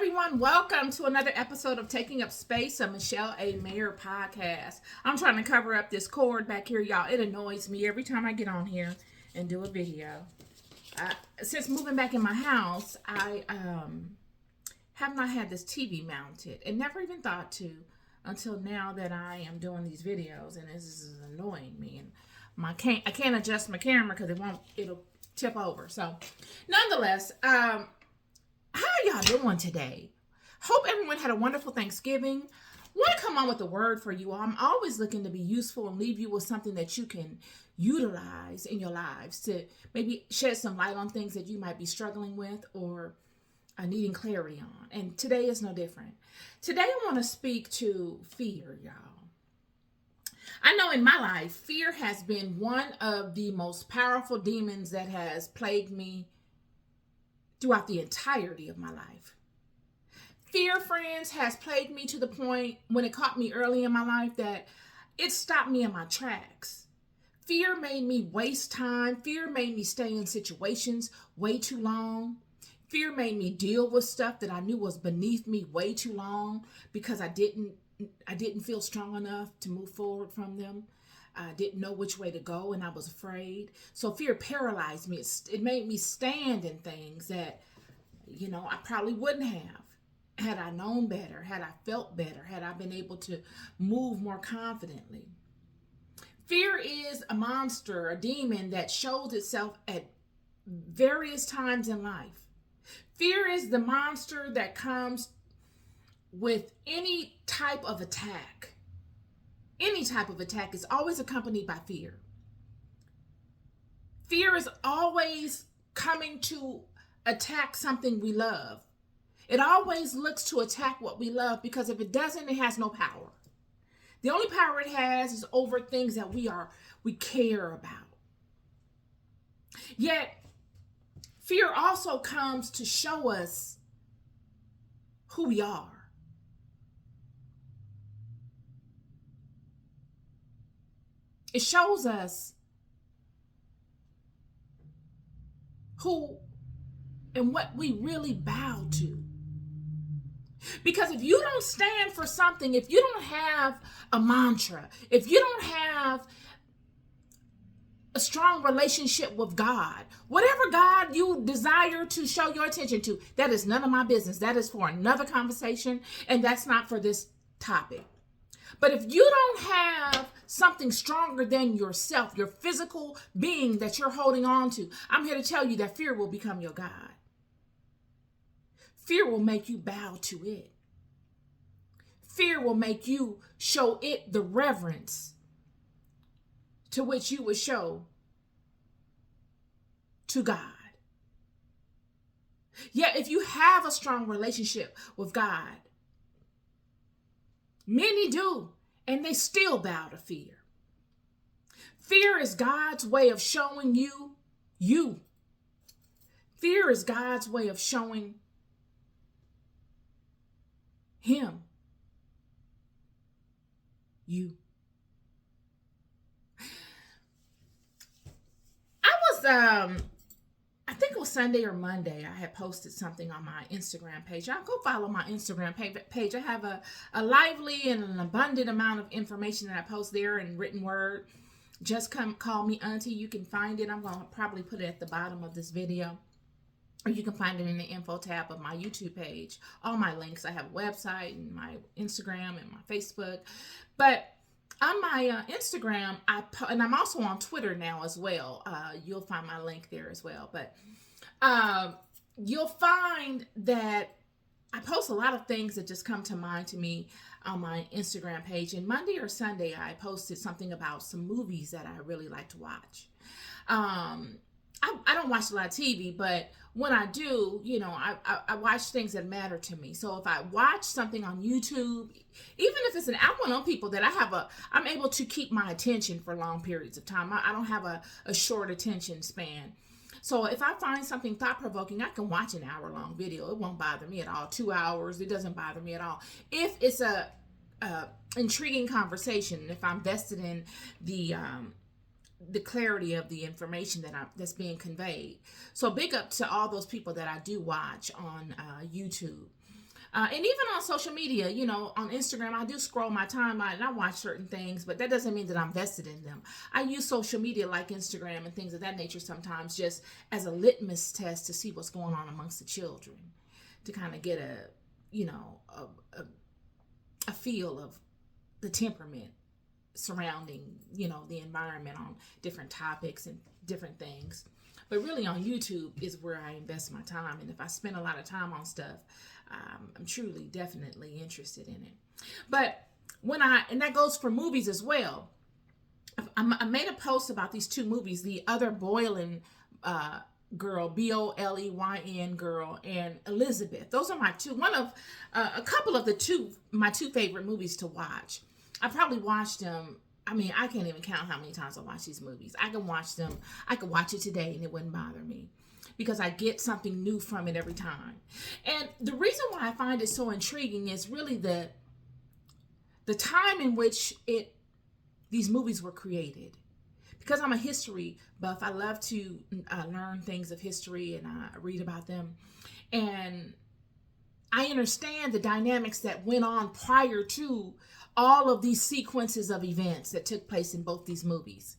everyone. Welcome to another episode of Taking Up Space, a Michelle A. Mayer podcast. I'm trying to cover up this cord back here, y'all. It annoys me every time I get on here and do a video. Since moving back in my house, I have not had this TV mounted and never even thought to until now that I am doing these videos, and this is annoying me. And I can't adjust my camera because it'll tip over. So, nonetheless, how are y'all doing today? Hope everyone had a wonderful Thanksgiving. Want to come on with a word for you all. I'm always looking to be useful and leave you with something that you can utilize in your lives to maybe shed some light on things that you might be struggling with or needing clarity on. And today is no different. Today I want to speak to fear, y'all. I know in my life, fear has been one of the most powerful demons that has plagued me throughout the entirety of my life. Fear, friends, has plagued me to the point when it caught me early in my life that it stopped me in my tracks. Fear made me waste time. Fear made me stay in situations way too long. Fear made me deal with stuff that I knew was beneath me way too long because I didn't feel strong enough to move forward from them. I didn't know which way to go and I was afraid. So fear paralyzed me. It made me stand in things that, I probably wouldn't have had I known better, had I felt better, had I been able to move more confidently. Fear is a monster, a demon that shows itself at various times in life. Fear is the monster that comes with any type of attack. Any type of attack is always accompanied by fear. Fear is always coming to attack something we love. It always looks to attack what we love because if it doesn't, it has no power. The only power it has is over things that we care about. Yet, fear also comes to show us who we are. It shows us who and what we really bow to. Because if you don't stand for something, if you don't have a mantra, if you don't have a strong relationship with God, whatever God you desire to show your attention to, that is none of my business. That is for another conversation, and that's not for this topic. But if you don't have something stronger than yourself, your physical being that you're holding on to, I'm here to tell you that fear will become your God. Fear will make you bow to it. Fear will make you show it the reverence to which you would show to God. Yet if you have a strong relationship with God, many do, and they still bow to fear. Fear is God's way of showing you. Fear is God's way of showing Him you. I think it was Sunday or Monday, I had posted something on my Instagram page. Y'all go follow my Instagram page. I have a lively and an abundant amount of information that I post there in written word. Just come call me auntie. You can find it. I'm going to probably put it at the bottom of this video. Or you can find it in the info tab of my YouTube page. All my links. I have a website and my Instagram and my Facebook. But on my Instagram, and I'm also on Twitter now as well. You'll find my link there as well. But you'll find that I post a lot of things that just come to mind to me on my Instagram page. And Monday or Sunday, I posted something about some movies that I really like to watch. I don't watch a lot of TV, but when I do, I watch things that matter to me. So if I watch something on YouTube, even if it's I'm one of those people that I'm able to keep my attention for long periods of time. I don't have a short attention span. So if I find something thought-provoking, I can watch an hour-long video. It won't bother me at all. 2 hours, it doesn't bother me at all. If it's a intriguing conversation, if I'm vested in the clarity of the information that's being conveyed. So big up to all those people that I do watch on YouTube. And even on social media, on Instagram, I do scroll my timeline and I watch certain things, but that doesn't mean that I'm vested in them. I use social media like Instagram and things of that nature sometimes just as a litmus test to see what's going on amongst the children, to kind of get a feel of the temperament surrounding, the environment on different topics and different things. But really on YouTube is where I invest my time. And if I spend a lot of time on stuff, I'm truly, definitely interested in it. But and that goes for movies as well. I made a post about these two movies, the other Boleyn girl, Boleyn girl, and Elizabeth. Those are my a couple of my two favorite movies to watch. I probably watched them. I mean, I can't even count how many times I watch these movies. I can watch them. I could watch it today and it wouldn't bother me because I get something new from it every time. And the reason why I find it so intriguing is really the time in which these movies were created. Because I'm a history buff, I love to learn things of history and read about them. And I understand the dynamics that went on prior to all of these sequences of events that took place in both these movies.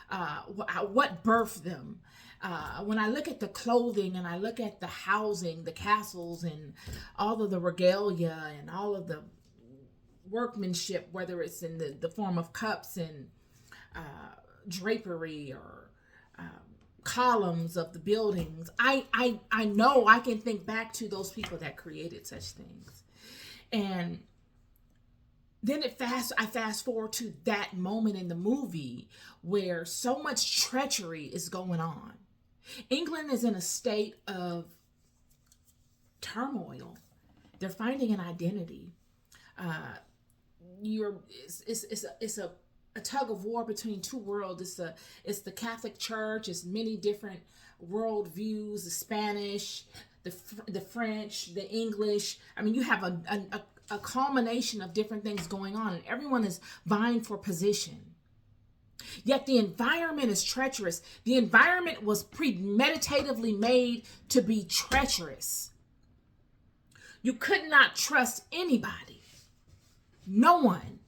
What birthed them. When I look at the clothing and I look at the housing, the castles, and all of the regalia and all of the workmanship, whether it's in the form of cups and drapery or columns of the buildings, I know I can think back to those people that created such things. And then I fast forward to that moment in the movie where so much treachery is going on. England is in a state of turmoil. They're finding an identity. It's a tug of war between two worlds. It's the Catholic Church. It's many different world views. The Spanish, the French, the English. I mean, you have a culmination of different things going on, and everyone is vying for position. Yet the environment is treacherous. The environment was premeditatively made to be treacherous. You could not trust anybody. No one.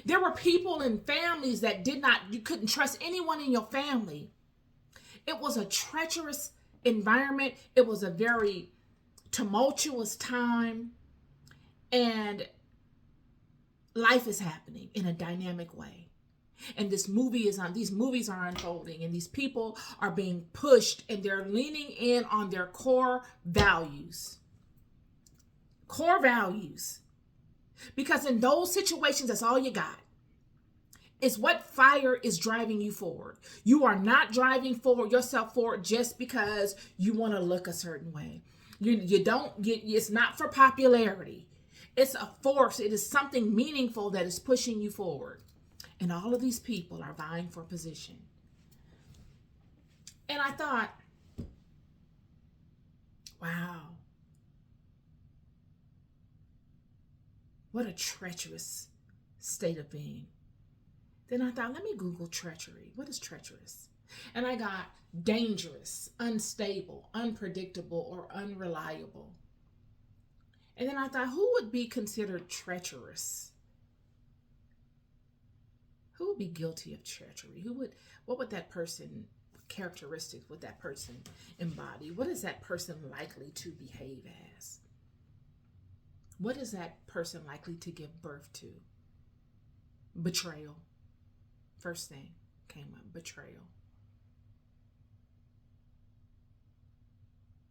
There were people and families that you couldn't trust anyone in your family. It was a treacherous environment. It was a very tumultuous time. And life is happening in a dynamic way. And these movies are unfolding, and these people are being pushed, and they're leaning in on their core values. Core values. Because in those situations, that's all you got. It's what fire is driving you forward. You are not driving yourself forward just because you want to look a certain way. It's not for popularity. It's a force. It is something meaningful that is pushing you forward. And all of these people are vying for position. And I thought, wow, what a treacherous state of being. Then I thought, let me Google treachery. What is treacherous? And I got dangerous, unstable, unpredictable, or unreliable. And then I thought, who would be considered treacherous? Who would be guilty of treachery? What would that person, characteristics would that person embody? What is that person likely to behave as? What is that person likely to give birth to? Betrayal. First thing came up, betrayal.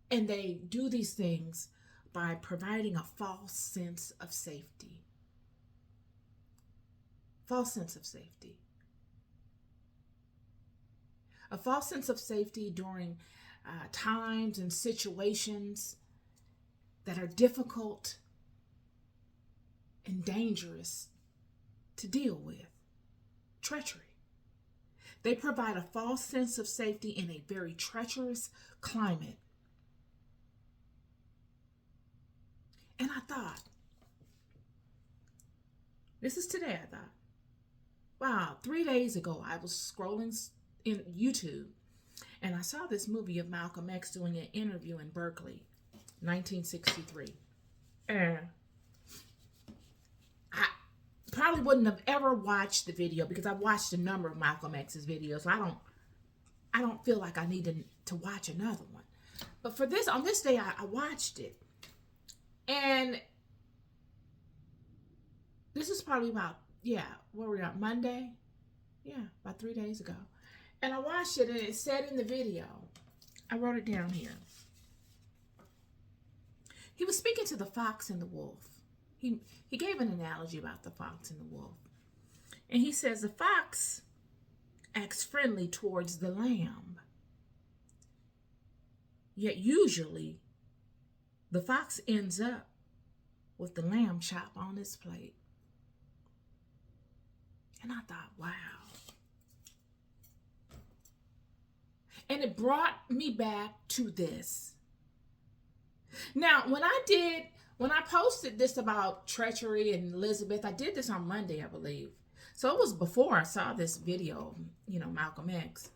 And they do these things by providing a false sense of safety. False sense of safety. A false sense of safety during times and situations that are difficult and dangerous to deal with. Treachery. They provide a false sense of safety in a very treacherous climate. And I thought, this is today, I thought, wow, 3 days ago, I was scrolling in YouTube and I saw this movie of Malcolm X doing an interview in Berkeley, 1963. And I probably wouldn't have ever watched the video because I've watched a number of Malcolm X's videos. So I don't feel like I need to watch another one. But for this, on this day, I watched it. And this is probably about, where were we at? Monday? Yeah, about 3 days ago. And I watched it, and it said in the video, I wrote it down here. He was speaking to the fox and the wolf. He gave an analogy about the fox and the wolf. And he says the fox acts friendly towards the lamb. Yet usually the fox ends up with the lamb chop on his plate. And I thought, wow. And it brought me back to this. Now, when I posted this about treachery and Elizabeth, I did this on Monday, I believe. So it was before I saw this video, Malcolm X.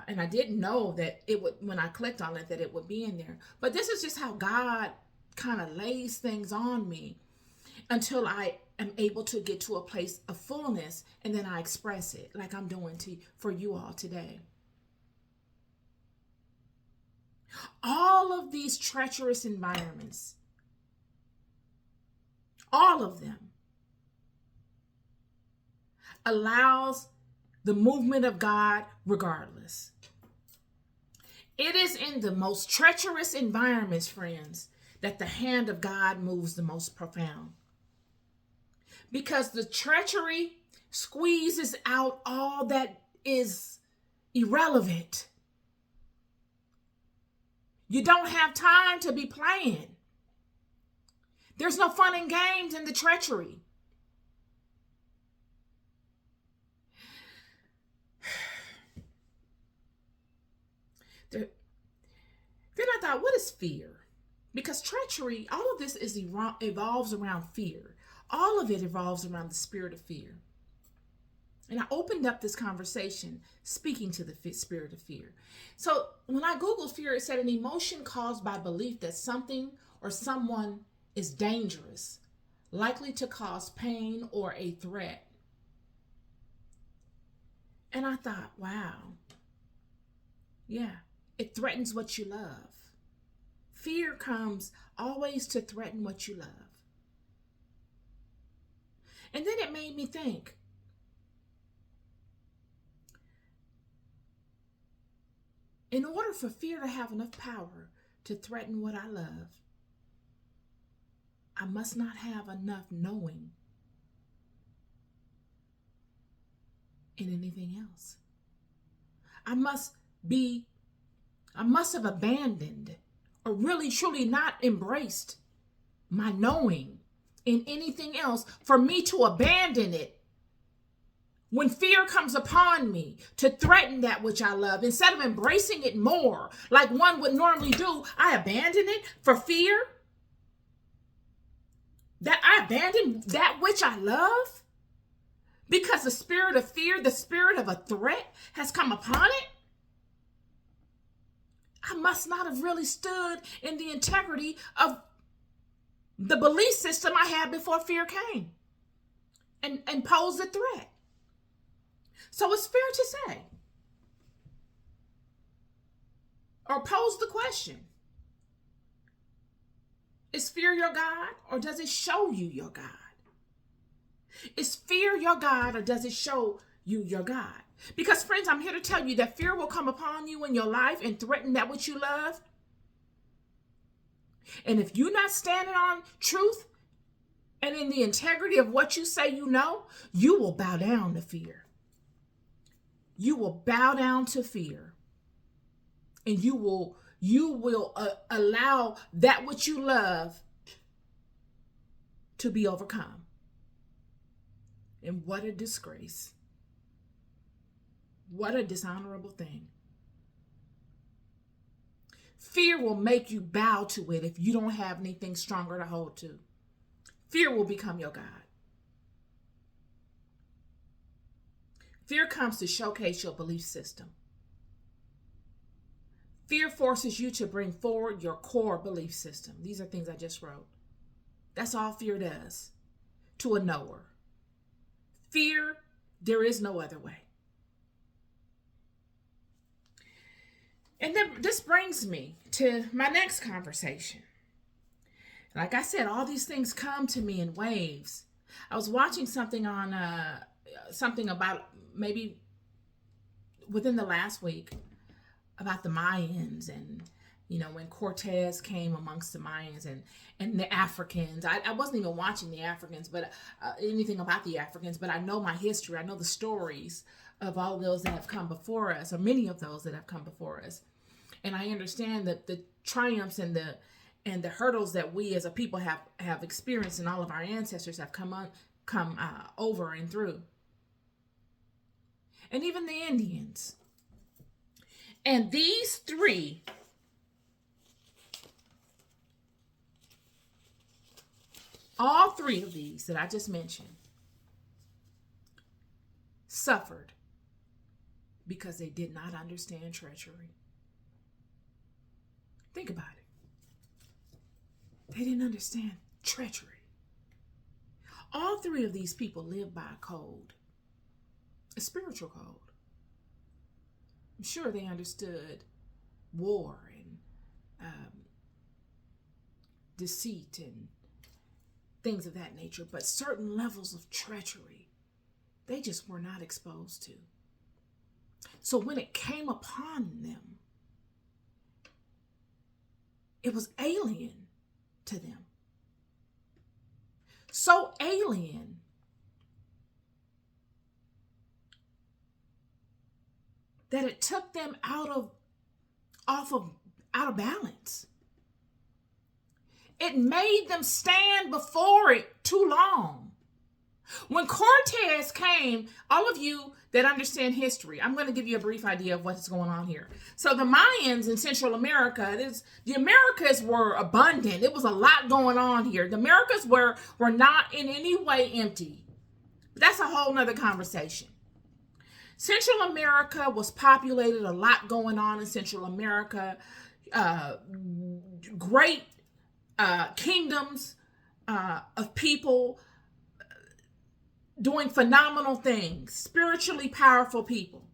And I didn't know that it would, when I clicked on it, that it would be in there. But this is just how God kind of lays things on me until I am able to get to a place of fullness, and then I express it like I'm doing for you all today. All of these treacherous environments, all of them, allows the movement of God regardless. It is in the most treacherous environments, friends, that the hand of God moves the most profound. Because the treachery squeezes out all that is irrelevant. You don't have time to be playing. There's no fun and games in the treachery. Then I thought, what is fear? Because treachery, all of this evolves around fear. All of it evolves around the spirit of fear. And I opened up this conversation speaking to the spirit of fear. So when I Googled fear, it said an emotion caused by belief that something or someone is dangerous, likely to cause pain or a threat. And I thought, wow, yeah, it threatens what you love. Fear comes always to threaten what you love. And then it made me think, in order for fear to have enough power to threaten what I love, I must not have enough knowing in anything else. I must have abandoned or really truly not embraced my knowing in anything else for me to abandon it. When fear comes upon me to threaten that which I love, instead of embracing it more like one would normally do, I abandon it for fear. That I abandon that which I love because the spirit of fear, the spirit of a threat has come upon it. I must not have really stood in the integrity of the belief system I had before fear came and posed a threat. So it's fair to say, or pose the question, is fear your God, or does it show you your God? Is fear your God, or does it show you your God? Because friends, I'm here to tell you that fear will come upon you in your life and threaten that which you love. And if you're not standing on truth and in the integrity of what you say you know, you will bow down to fear. You will bow down to fear. And you will allow that which you love to be overcome. And what a disgrace. What a dishonorable thing. Fear will make you bow to it if you don't have anything stronger to hold to. Fear will become your God. Fear comes to showcase your belief system. Fear forces you to bring forward your core belief system. These are things I just wrote. That's all fear does to a knower. Fear, there is no other way. And then this brings me to my next conversation. Like I said, all these things come to me in waves. I was watching something on something about maybe within the last week about the Mayans, and when Cortez came amongst the Mayans and the Africans. I wasn't even watching the Africans, but anything about the Africans, but I know my history. I know the stories of all of those that have come before us, or many of those that have come before us. And I understand that the triumphs and the hurdles that we as a people have experienced, and all of our ancestors have come over and through. And even the Indians. And these three all three of these that I just mentioned suffered because they did not understand treachery. Think about it. They didn't understand treachery. All three of these people lived by a code, a spiritual code. I'm sure they understood war and deceit and things of that nature, but certain levels of treachery, they just were not exposed to. So when it came upon them, it was alien to them. So alien that it took them out of balance. It made them stand before it too long. When Cortez came, all of you that understand history, I'm going to give you a brief idea of what's going on here. So the Mayans in Central America, the Americas were abundant. It was a lot going on here. The Americas were not in any way empty. But that's a whole nother conversation. Central America was populated, a lot going on in Central America. Great kingdoms of people doing phenomenal things, spiritually powerful people.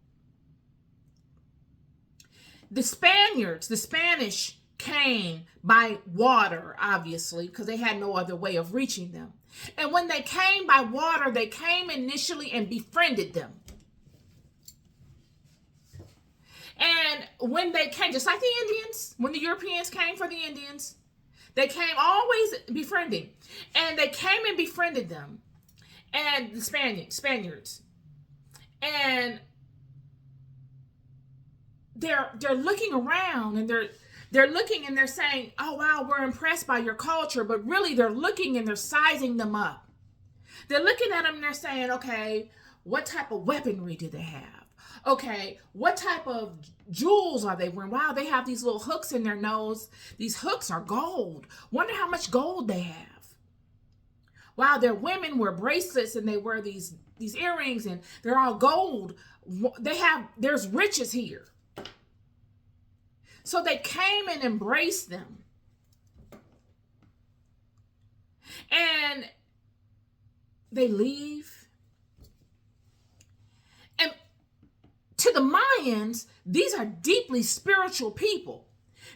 The Spanish came by water, obviously, because they had no other way of reaching them. And when they came by water, they came initially and befriended them. And when they came, just like the Indians, when the Europeans came for the Indians, they came always befriending. And they came and befriended them. And the Spaniards. And they're looking around, and they're looking and they're saying, oh wow, we're impressed by your culture. But really they're looking and they're sizing them up. They're looking at them and they're saying, okay, what type of weaponry do they have? Okay, what type of jewels are they wearing? Wow, they have these little hooks in their nose. These hooks are gold. Wonder how much gold they have. Wow, their women wear bracelets and they wear these earrings and they're all gold. There's riches here. So they came and embraced them. And they leave. And to the Mayans, these are deeply spiritual people.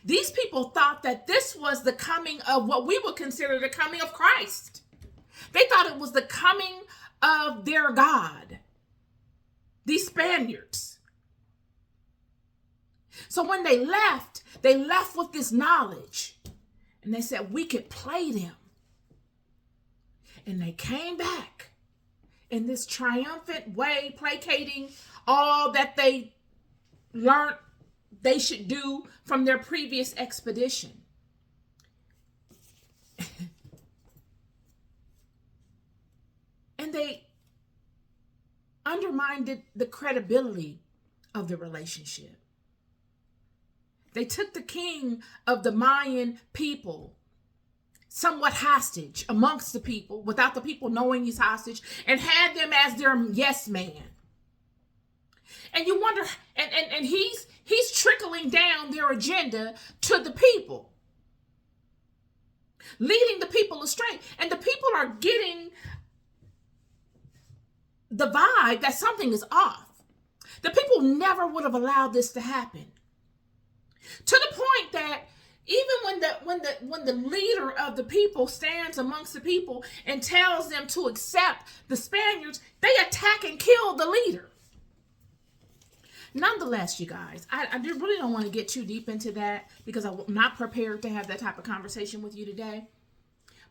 These people thought that this was the coming of what we would consider the coming of Christ. They thought it was the coming of their God, these Spaniards. So when they left with this knowledge, and they said, we could play them. And they came back in this triumphant way, placating all that they learned they should do from their previous expedition. And they undermined the credibility of the relationship. They took the king of the Mayan people somewhat hostage amongst the people, without the people knowing he's hostage, and had them as their yes man. And you wonder, and he's trickling down their agenda to the people. leading the people astray. And the people are getting the vibe that something is off. The people never would have allowed this to happen. To the point that even when the leader of the people stands amongst the people and tells them to accept the Spaniards, they attack and kill the leader. Nonetheless, you guys, I really don't want to get too deep into that because I'm not prepared to have that type of conversation with you today.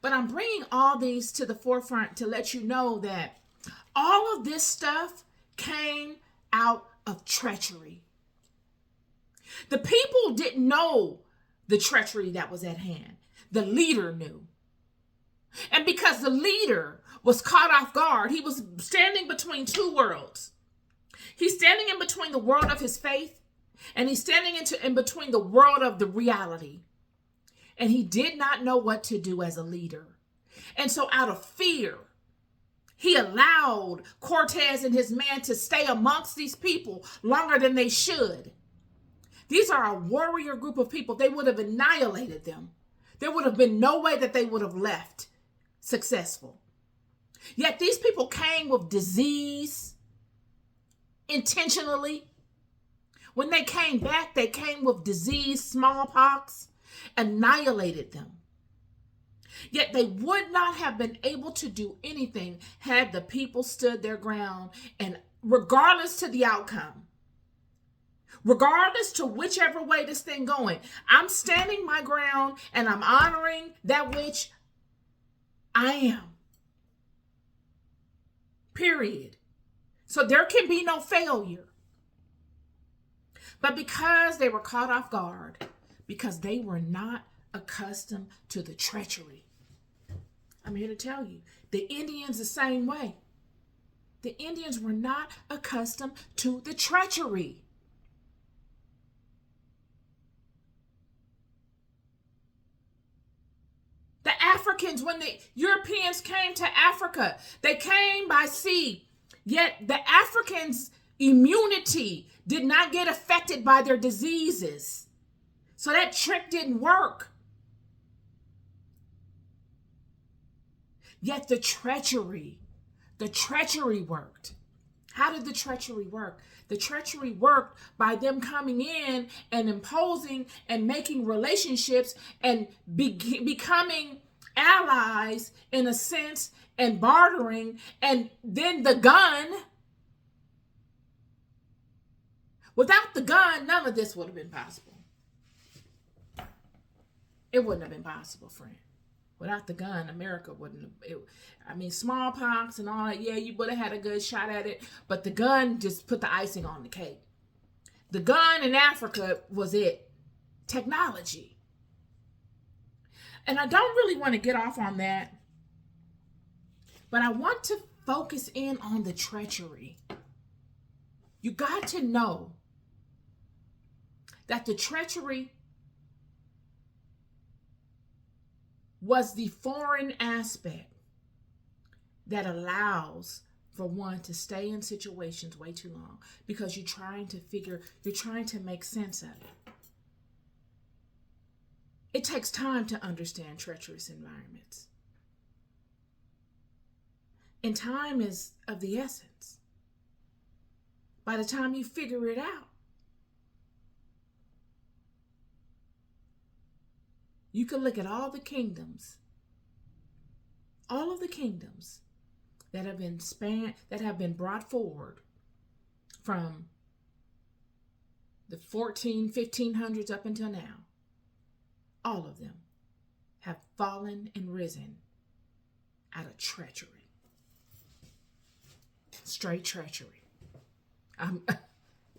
But I'm bringing all these to the forefront to let you know that all of this stuff came out of treachery. The people didn't know the treachery that was at hand. The leader knew. And because the leader was caught off guard, he was standing between two worlds. He's standing in between the world of his faith, and he's standing in between the world of the reality. And he did not know what to do as a leader. And so out of fear, he allowed Cortez and his men to stay amongst these people longer than they should. These are a warrior group of people. They would have annihilated them. There would have been no way that they would have left successful. Yet these people came with disease intentionally. When they came back, they came with disease, smallpox, annihilated them. Yet they would not have been able to do anything had the people stood their ground, and regardless to the outcome, regardless to whichever way this thing going, I'm standing my ground and I'm honoring that which I am. Period. So there can be no failure. But because they were caught off guard, because they were not accustomed to the treachery, I'm here to tell you, the Indians the same way. The Indians were not accustomed to the treachery. The Africans, when the Europeans came to Africa, they came by sea. Yet the Africans' immunity did not get affected by their diseases. So that trick didn't work. Yet the treachery worked. How did the treachery work? The treachery worked by them coming in and imposing and making relationships and becoming allies in a sense and bartering. And then the gun. Without the gun, none of this would have been possible. It wouldn't have been possible, friend. Without the gun, America wouldn't have, smallpox and all that, yeah, you would have had a good shot at it, but the gun just put the icing on the cake. The gun in Africa was it. Technology. And I don't really want to get off on that, but I want to focus in on the treachery. You got to know that the treachery was the foreign aspect that allows for one to stay in situations way too long because you're trying to make sense of it. It takes time to understand treacherous environments. And time is of the essence. By the time you figure it out, you can look at all of the kingdoms that have been brought forward from the 1500s up until now. All of them have fallen and risen out of treachery. Straight treachery.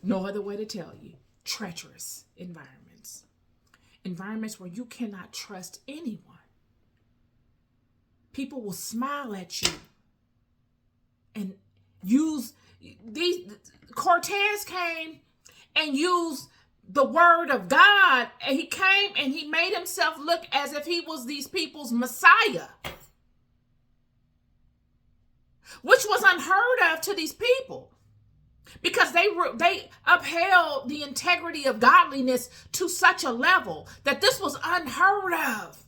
No other way to tell you. Treacherous environments. Environments where you cannot trust anyone. People will smile at you and use these. Cortez came and used the word of God, and he came and he made himself look as if he was these people's Messiah, which was unheard of to these people. Because they upheld the integrity of godliness to such a level that this was unheard of.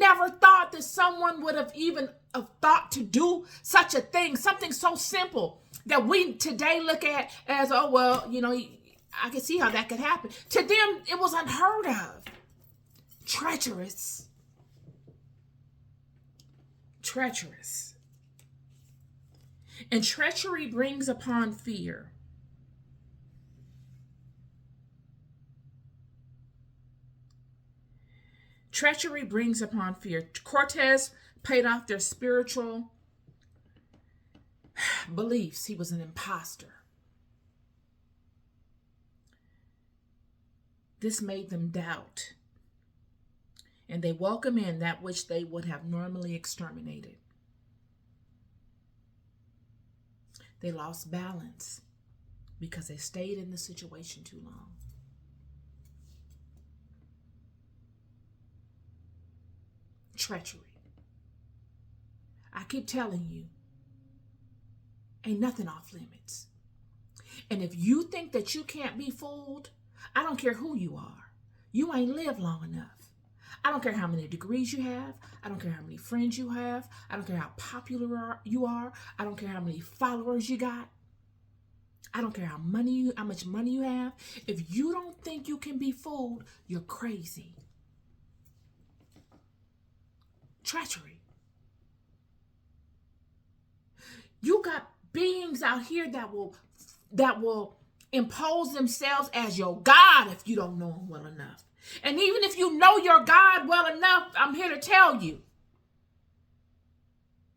never thought that someone would have even thought to do such a thing, something so simple that we today look at as, oh, well, I can see how that could happen. To them, it was unheard of. Treacherous. Treacherous. And treachery brings upon fear. Treachery brings upon fear. Cortez paid off their spiritual beliefs. He was an imposter. This made them doubt. And they welcome in that which they would have normally exterminated. They lost balance because they stayed in the situation too long. Treachery. I keep telling you, ain't nothing off limits. And if you think that you can't be fooled, I don't care who you are. You ain't lived long enough. I don't care how many degrees you have. I don't care how many friends you have. I don't care how popular you are. I don't care how many followers you got. I don't care how much money you have. If you don't think you can be fooled, you're crazy. Treachery. You got beings out here that will impose themselves as your God if you don't know them well enough. And even if you know your God well enough, I'm here to tell you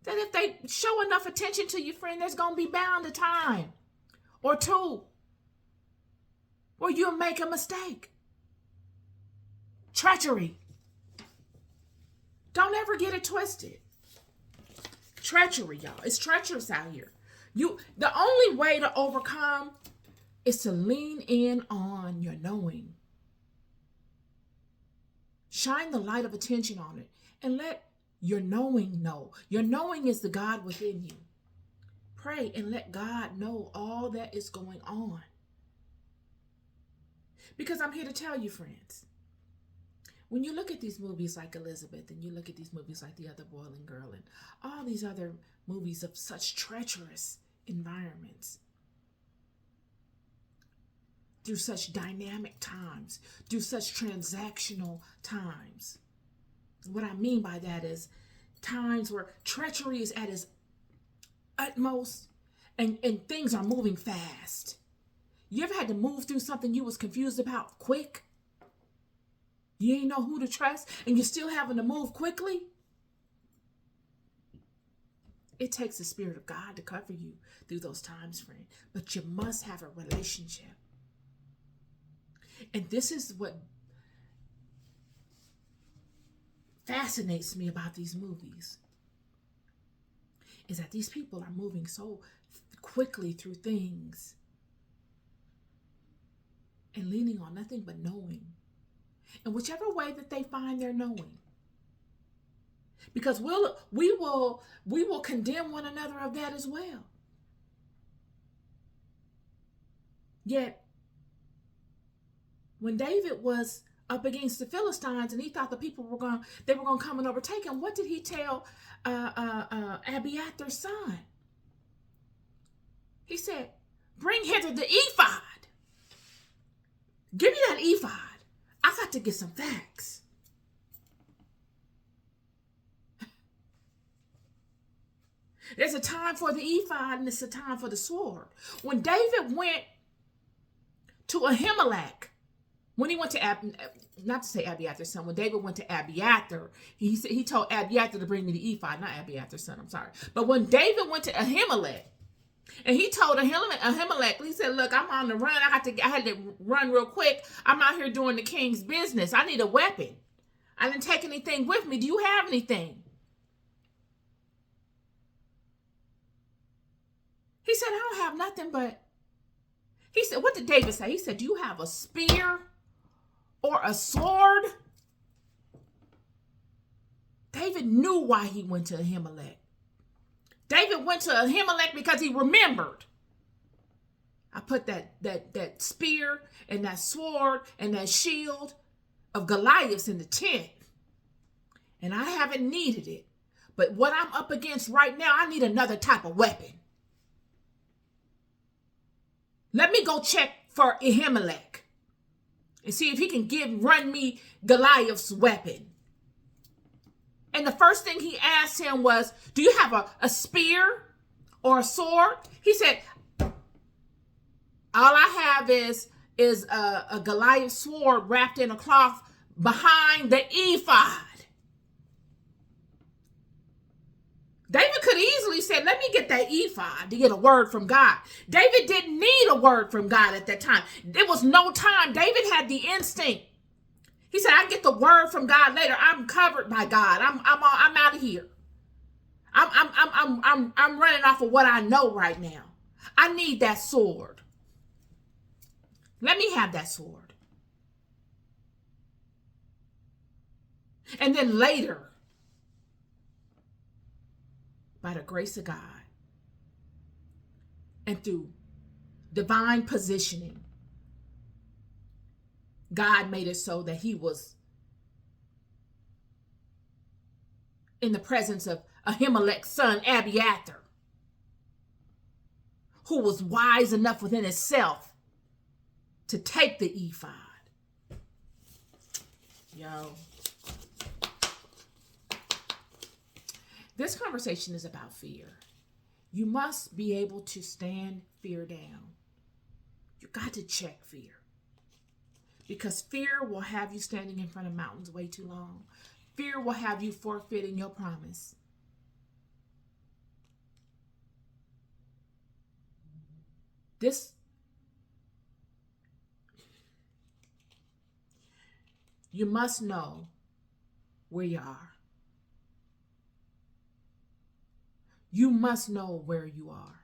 that if they show enough attention to you, friend, there's going to be bound a time or two where you'll make a mistake. Treachery. Don't ever get it twisted. Treachery, y'all. It's treacherous out here. The only way to overcome is to lean in on your knowing. Shine the light of attention on it and let your knowing know. Your knowing is the God within you. Pray and let God know all that is going on. Because I'm here to tell you, friends, when you look at these movies like Elizabeth, and you look at these movies like The Other Boy and Girl, and all these other movies of such treacherous environments, through such dynamic times, through such transactional times. What I mean by that is times where treachery is at its utmost and things are moving fast. You ever had to move through something you was confused about quick? You ain't know who to trust and you're still having to move quickly? It takes the Spirit of God to cover you through those times, friend. But you must have a relationship. And this is what fascinates me about these movies, is that these people are moving so quickly through things and leaning on nothing but knowing. And whichever way that they find their knowing, because we will condemn one another of that as well. Yet, when David was up against the Philistines and he thought the people were going to come and overtake him, what did he tell Abiathar's son? He said, "Bring hither the ephod. Give me that ephod. I got to get some facts." There's a time for the ephod and it's a time for the sword. When David went to Ahimelech, when he went to not to say Abiathar's son, when David went to Abiathar, he told Abiathar to bring me the ephod, not Abiathar's son, I'm sorry. But when David went to Ahimelech, and he told Ahimelech, he said, "Look, I'm on the run. I had to run real quick. I'm out here doing the king's business. I need a weapon. I didn't take anything with me. Do you have anything?" He said, "I don't have nothing but," he said, what did David say? He said, "Do you have a spear or a sword?" David knew why he went to Ahimelech. David went to Ahimelech because he remembered. I put that spear and that sword and that shield of Goliath's in the tent. And I haven't needed it. But what I'm up against right now, I need another type of weapon. Let me go check for Ahimelech and see if he can run me Goliath's weapon. And the first thing he asked him was, do you have a spear or a sword? He said, all I have is a Goliath sword wrapped in a cloth behind the ephod. David could easily say, let me get that ephod to get a word from God. David didn't need a word from God at that time. There was no time. David had the instinct. He said, I get the word from God later. I'm covered by God. I'm out of here. I'm running off of what I know right now. I need that sword. Let me have that sword. And then later, by the grace of God and through divine positioning, God made it so that he was in the presence of Ahimelech's son, Abiathar, who was wise enough within himself to take the ephod. Yo. This conversation is about fear. You must be able to stand fear down. You got to check fear. Because fear will have you standing in front of mountains way too long. Fear will have you forfeiting your promise. You must know where you are. You must know where you are.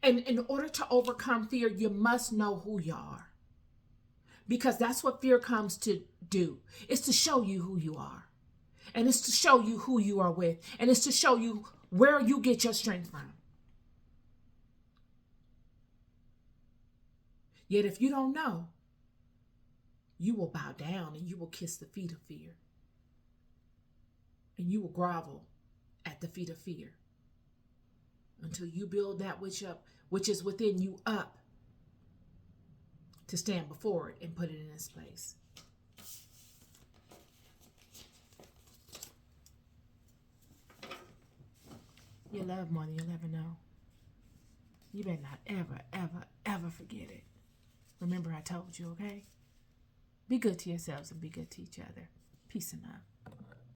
And in order to overcome fear, you must know who you are. Because that's what fear comes to do. It's to show you who you are. And it's to show you who you are with. And it's to show you where you get your strength from. Yet if you don't know, you will bow down and you will kiss the feet of fear. And you will grovel at the feet of fear until you build that which is within you up to stand before it and put it in its place. You love more than you'll ever know. You better not ever, ever, ever forget it. Remember I told you, okay? Be good to yourselves and be good to each other. Peace and love.